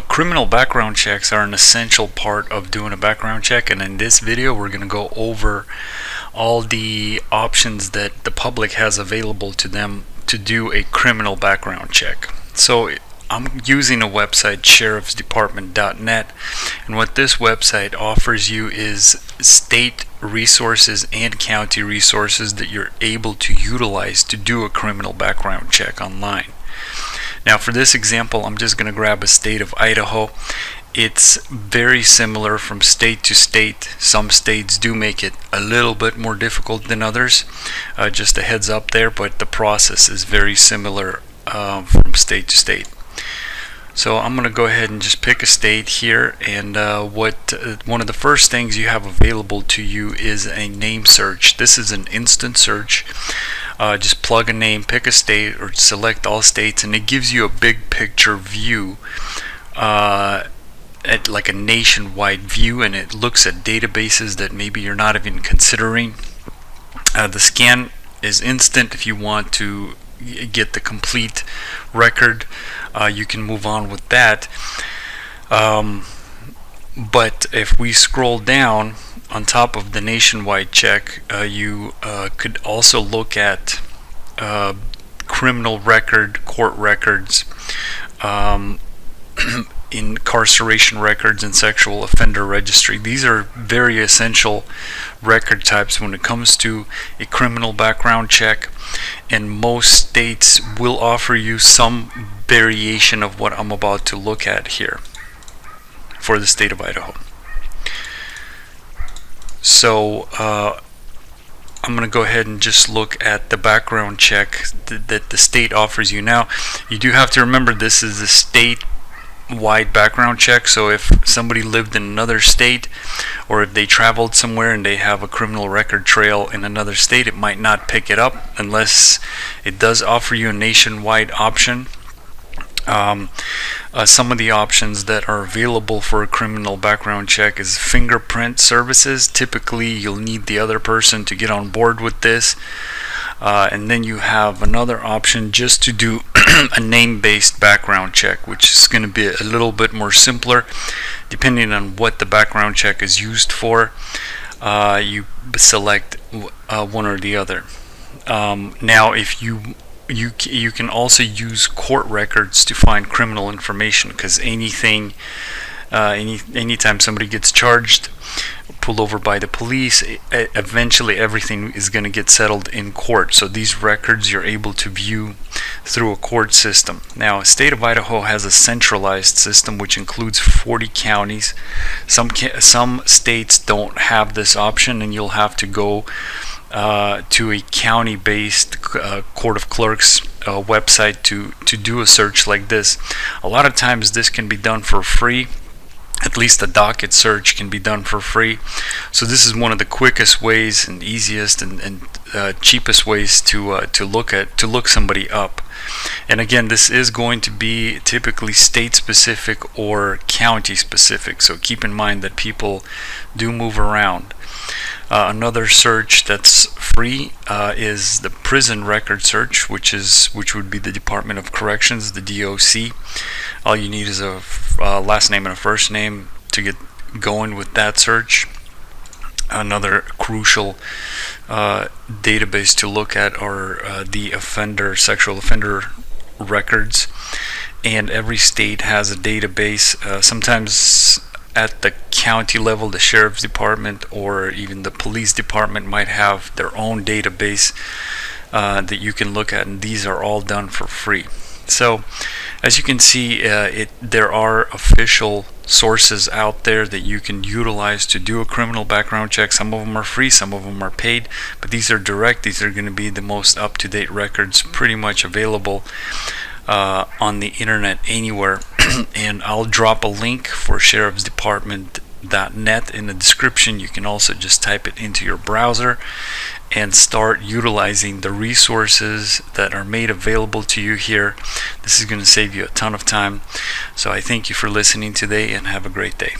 Criminal background checks are an essential part of doing a background check, and in this video we're going to go over all the options that the public has available to them to do a criminal background check. So I'm using a website, sheriffsdepartment.net, and what this website offers you is state resources and county resources that you're able to utilize to do a criminal background check online. Now for this example, I'm just going to grab a state of Idaho. It's very similar from state to state. Some states do make it a little bit more difficult than others. Just a heads up there, but the process is very similar from state to state. So I'm going to go ahead and just pick a state here, and one of the first things you have available to you is a name search. This is an instant search. Just plug a name, pick a state, or select all states, and it gives you a big picture view, at like a nationwide view, and it looks at databases that maybe you're not even considering. The scan is instant. If you want to get the complete record, you can move on with that. But if we scroll down on top of the nationwide check, you could also look at criminal record, court records, incarceration records, and sexual offender registry. These are very essential record types when it comes to a criminal background check, and most states will offer you some variation of what I'm about to look at here for the state of Idaho. So I'm going to go ahead and just look at the background check that the state offers you. Now, you do have to remember this is a state-wide background check, so if somebody lived in another state, or if they traveled somewhere and they have a criminal record trail in another state, it might not pick it up unless it does offer you a nationwide option. Some of the options that are available for a criminal background check is fingerprint services. Typically you'll need the other person to get on board with this, and then you have another option just to do a name-based background check, which is going to be a little bit more simpler depending on what the background check is used for. You select one or the other. Now if you can also use court records to find criminal information, because anytime somebody gets charged, pulled over by the police, eventually everything is going to get settled in court. So these records you're able to view through a court system. Now, the state of Idaho has a centralized system which includes 40 counties. Some states don't have this option, and you'll have to go to a county-based court of clerks website to do a search like this. A lot of times this can be done for free. At least the docket search can be done for free. So this is one of the quickest ways and easiest and cheapest ways to look somebody up. And again, this is going to be typically state-specific or county-specific. So keep in mind that people do move around. Another search that's free is the prison record search, which would be the Department of Corrections, the DOC. All you need is a last name and a first name to get going with that search. Another crucial database to look at are the sexual offender records, and every state has a database. Sometimes at the county level, the sheriff's department or even the police department might have their own database that you can look at, and these are all done for free. So as you can see, there are official sources out there that you can utilize to do a criminal background check. Some of them are free, some of them are paid, but these are direct. These are going to be the most up-to-date records pretty much available on the internet anywhere. And I'll drop a link for sheriffsdepartment.net in the description. You can also just type it into your browser and start utilizing the resources that are made available to you here. This is going to save you a ton of time. So I thank you for listening today, and have a great day.